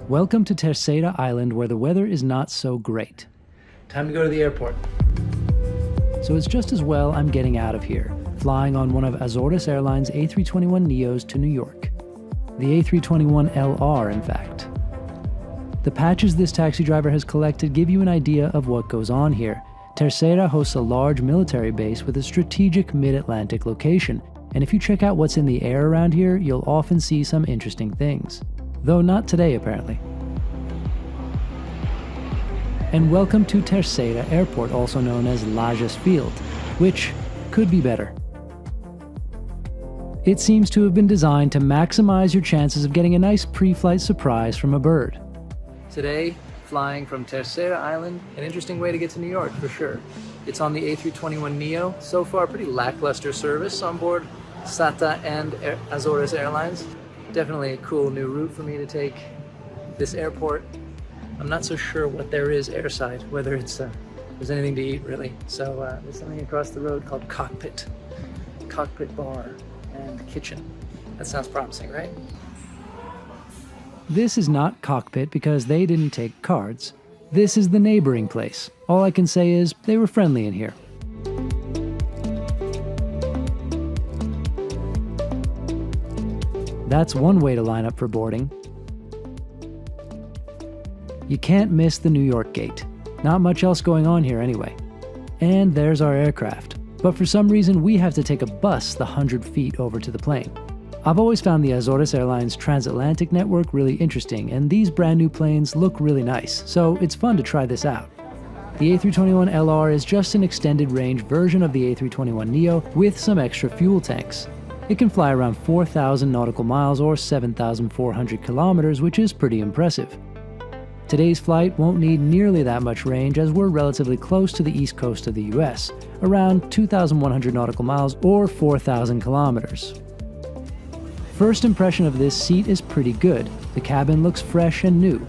Welcome to Terceira Island, where the weather is not so great. Time to go to the airport. So it's just as well I'm getting out of here, flying on one of Azores Airlines A321neos to New York. The A321LR, in fact. The patches this taxi driver has collected give you an idea of what goes on here. Terceira hosts a large military base with a strategic mid-Atlantic location, and if you check out what's in the air around here, you'll often see some interesting things. Though not today, apparently. And welcome to Terceira Airport, also known as Lajes Field, which could be better. It seems to have been designed to maximize your chances of getting a nice pre-flight surprise from a bird. Today, flying from Terceira Island, an interesting way to get to New York for sure. It's on the A321neo, so far pretty lackluster service on board SATA and Azores Airlines. Definitely a cool new route for me to take. This airport, I'm not so sure what there is airside, whether it's there's anything to eat really. So there's something across the road called Cockpit Bar and Kitchen. That sounds promising, right? This is not Cockpit because they didn't take cards. This is the neighboring place. All I can say is they were friendly in here. That's one way to line up for boarding. You can't miss the New York gate. Not much else going on here anyway. And there's our aircraft. But for some reason we have to take a bus the 100 feet over to the plane. I've always found the Azores Airlines transatlantic network really interesting, and these brand new planes look really nice, so it's fun to try this out. The A321LR is just an extended range version of the A321neo with some extra fuel tanks. It can fly around 4,000 nautical miles or 7,400 kilometers, which is pretty impressive. Today's flight won't need nearly that much range as we're relatively close to the east coast of the US, around 2,100 nautical miles or 4,000 kilometers. First impression of this seat is pretty good. The cabin looks fresh and new.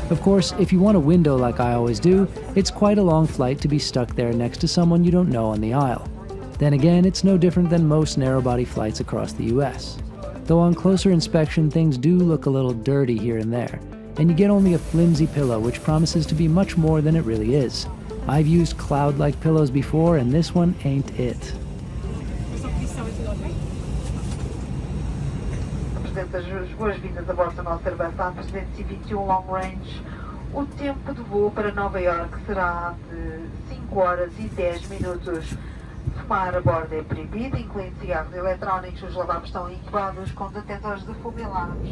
Of course, if you want a window like I always do, it's quite a long flight to be stuck there next to someone you don't know on the aisle. Then again, it's no different than most narrow-body flights across the US. Though on closer inspection, things do look a little dirty here and there, and you get only a flimsy pillow which promises to be much more than it really is. I've used cloud-like pillows before, and this one ain't it. As boas-vindas a bordo do nosso Airbus A321 Long Range. O tempo de voo para Nova York será de 5 horas e 10 minutos. Fumar a bordo é proibido, incluindo cigarros eletrónicos. Os lavabos estão equipados com detectores de fumilados.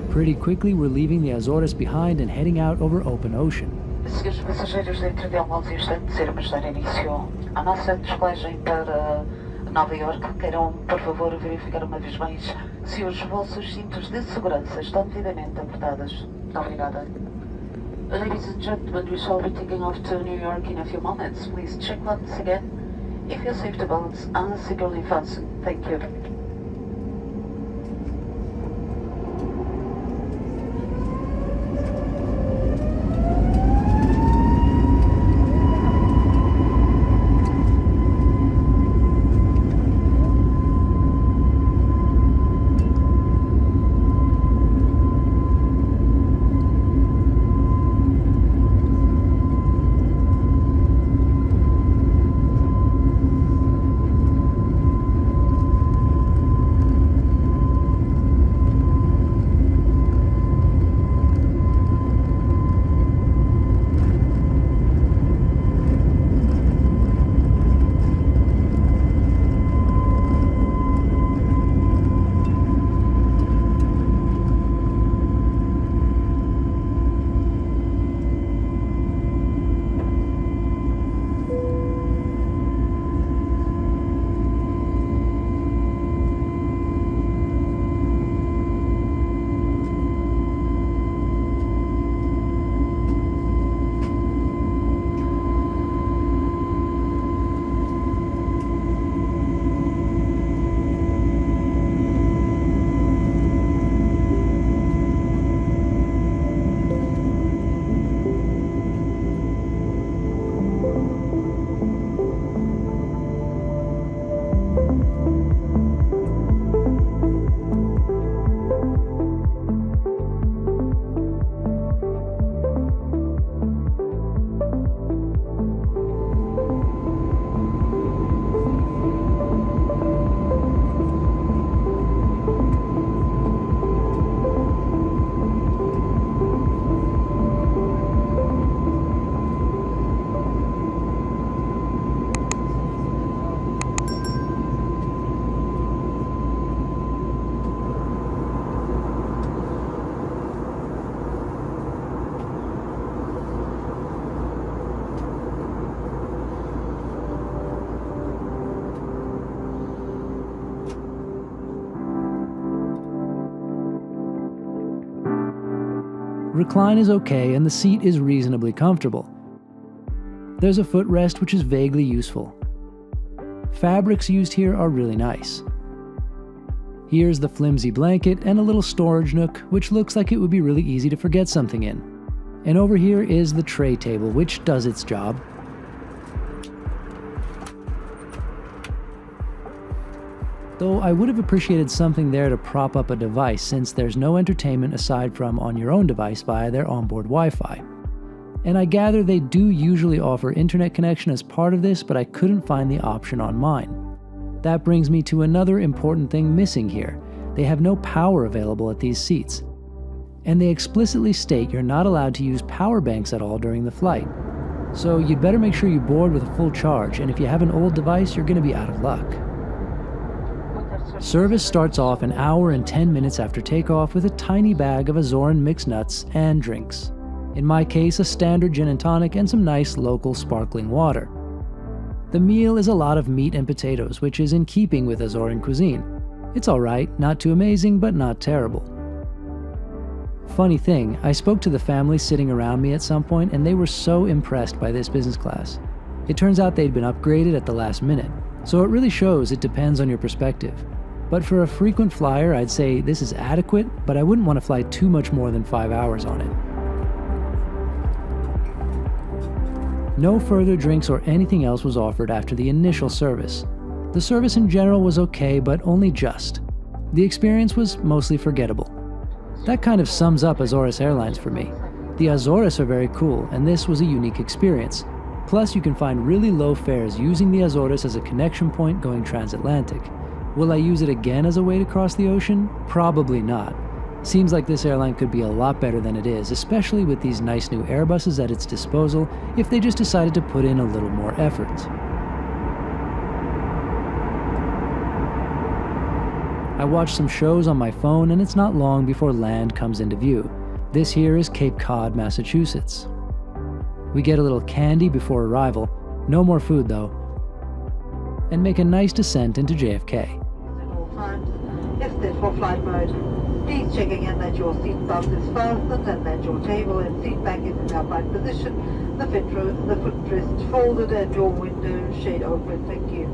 Pretty quickly, we're leaving the Azores behind and heading out over open ocean. Senhores passageiros, dentro de alguns instantes iremos dar início à nossa descolagem para Nova York. Queiram, por favor, verificar uma vez mais se os vossos cintos de segurança estão devidamente apertados. Obrigada. Ladies and gentlemen, we shall be taking off to New York in a few moments. Please check once again if your safety belts are securely fastened. Thank you. Recline is okay and the seat is reasonably comfortable. There's a footrest which is vaguely useful. Fabrics used here are really nice. Here's the flimsy blanket and a little storage nook which looks like it would be really easy to forget something in. And over here is the tray table which does its job. Though I would have appreciated something there to prop up a device since there's no entertainment aside from on your own device via their onboard Wi-Fi. And I gather they do usually offer internet connection as part of this, but I couldn't find the option on mine. That brings me to another important thing missing here. They have no power available at these seats. And they explicitly state you're not allowed to use power banks at all during the flight. So you'd better make sure you board with a full charge, and if you have an old device, you're going to be out of luck. Service starts off an hour and 10 minutes after takeoff with a tiny bag of Azorean mixed nuts and drinks. In my case, a standard gin and tonic and some nice local sparkling water. The meal is a lot of meat and potatoes, which is in keeping with Azorean cuisine. It's alright, not too amazing, but not terrible. Funny thing, I spoke to the family sitting around me at some point and they were so impressed by this business class. It turns out they'd been upgraded at the last minute, so it really shows it depends on your perspective. But for a frequent flyer, I'd say this is adequate, but I wouldn't want to fly too much more than 5 hours on it. No further drinks or anything else was offered after the initial service. The service in general was okay, but only just. The experience was mostly forgettable. That kind of sums up Azores Airlines for me. The Azores are very cool, and this was a unique experience. Plus, you can find really low fares using the Azores as a connection point going transatlantic. Will I use it again as a way to cross the ocean? Probably not. Seems like this airline could be a lot better than it is, especially with these nice new Airbuses at its disposal if they just decided to put in a little more effort. I watched some shows on my phone and it's not long before land comes into view. This here is Cape Cod, Massachusetts. We get a little candy before arrival, no more food though, and make a nice descent into JFK. If this for flight mode, please check again that your seat belt is fastened and that your table and seat back is in upright position, the footrest folded and your window shade open. Thank you.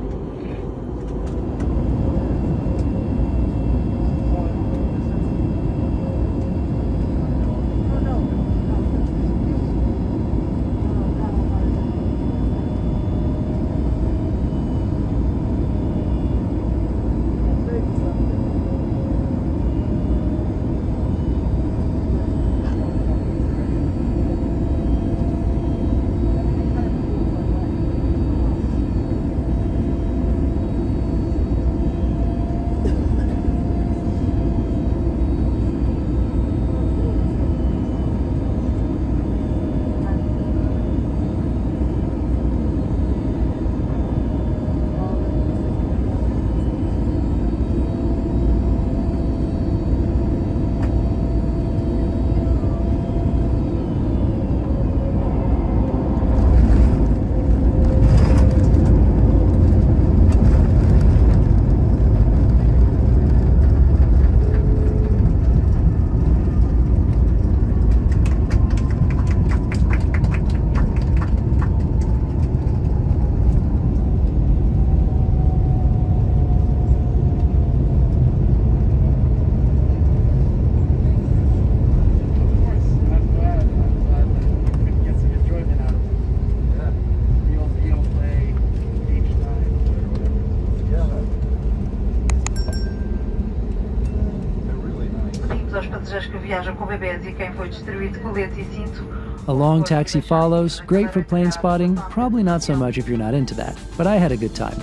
A long taxi follows, great for plane spotting, probably not so much if you're not into that, but I had a good time.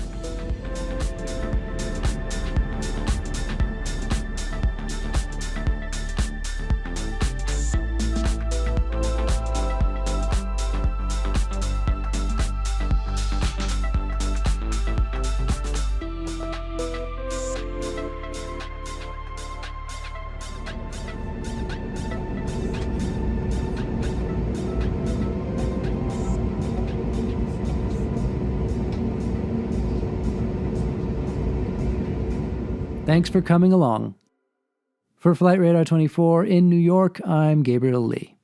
Thanks for coming along. For Flight Radar 24 in New York, I'm Gabriel Lee.